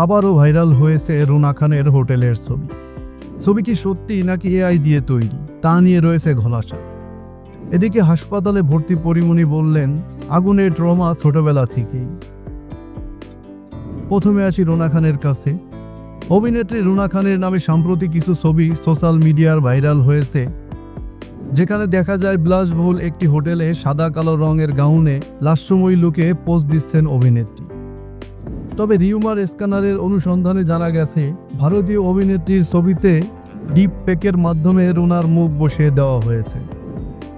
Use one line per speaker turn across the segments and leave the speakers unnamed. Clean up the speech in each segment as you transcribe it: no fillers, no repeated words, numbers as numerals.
আবারও ভাইরাল হয়েছে রুনা খানের হোটেলের ছবি। ছবি কি সত্যি নাকি এআই দিয়ে তৈরি তা নিয়ে রয়েছে ঘোলাসা। এদিকে হাসপাতালে ভর্তি পরীমনি বললেন, আগুনের ট্রমা ছোটবেলা থেকেই। প্রথমে আসি রুনা খানের কাছে। অভিনেত্রী রুনা খানের নামে সাম্প্রতিক কিছু ছবি সোশ্যাল মিডিয়ার ভাইরাল হয়েছে, যেখানে দেখা যায় বিলাসবহুল একটি হোটেলে সাদা কালো রঙের গাউনে লাস্যময়ী লুকে পোজ দিচ্ছেন অভিনেত্রী। তবে রিউমার স্ক্যানারের অনুসন্ধানে জানা গেছে, ভারতীয় অভিনেত্রীর ছবিতে ডিপ ফেকের মাধ্যমে রুনার মুখ বসিয়ে দেওয়া হয়েছে।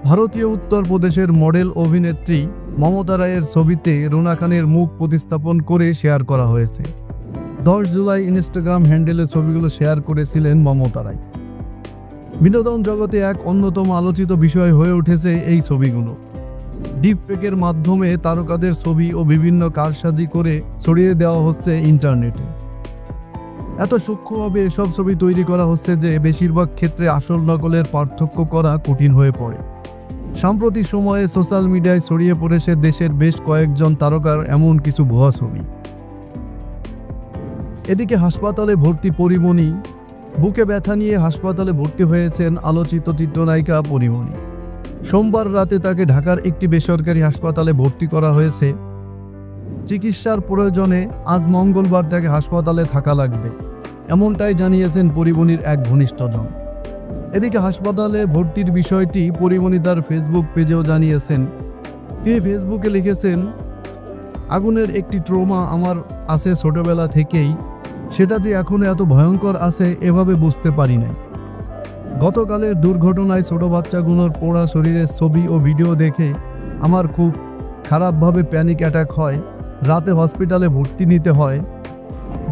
ভারতীয় উত্তরপ্রদেশের মডেল অভিনেত্রী মমতা রায়ের ছবিতে রুনা খানের মুখ প্রতিস্থাপন করে শেয়ার করা হয়েছে। 10 জুলাই ইনস্টাগ্রাম হ্যান্ডেলে ছবিগুলো শেয়ার করেছিলেন মমতা রায়। বিনোদন জগতে এক অন্যতম আলোচিত বিষয় হয়ে উঠেছে এই ছবিগুলো। ডিপ ফেকের মাধ্যমে তারকাদের ছবি ও বিভিন্ন কারসাজি করে ছড়িয়ে দেওয়া হচ্ছে ইন্টারনেটে। এত সূক্ষ্মভাবে এসব ছবি তৈরি করা হচ্ছে যে বেশিরভাগ ক্ষেত্রে আসল নকলের পার্থক্য করা কঠিন হয়ে পড়ে। সাম্প্রতিক সময়ে সোশ্যাল মিডিয়ায় ছড়িয়ে পড়েছে দেশের বেশ কয়েকজন তারকার এমন কিছু ভুয়া ছবি। এদিকে হাসপাতালে ভর্তি পরীমনি। বুকে ব্যথা নিয়ে হাসপাতালে ভর্তি হয়েছেন আলোচিত চিত্রনায়িকা পরীমনি। সোমবার রাতে তাকে ঢাকার একটি বেসরকারি হাসপাতালে ভর্তি করা হয়েছে। চিকিৎসার প্রয়োজনে আজ মঙ্গলবার তাকে হাসপাতালে থাকা লাগবে, এমনটাই জানিয়েছেন পরীমনির এক ঘনিষ্ঠজন। এদিকে হাসপাতালে ভর্তির বিষয়টি পরীমনি তার ফেসবুক পেজেও জানিয়েছেন। তিনি ফেসবুকে লিখেছেন, আগুনের একটি ট্রমা আমার আছে ছোটবেলা থেকেই, সেটা যে এখন এত ভয়ঙ্কর আছে এভাবে বুঝতে পারি নাই। গতকালের দুর্ঘটনায় ছোট বাচ্চাগুলোর পোড়া শরীরের ছবি ও ভিডিও দেখে আমার খুব খারাপভাবে প্যানিক অ্যাটাক হয়। রাতে হসপিটালে ভর্তি নিতে হয়,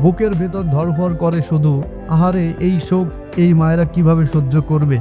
বুকের ভেতর ধড়ফড় করে শুধু। আহারে, এই শোক এই মায়েরা কিভাবে সহ্য করবে।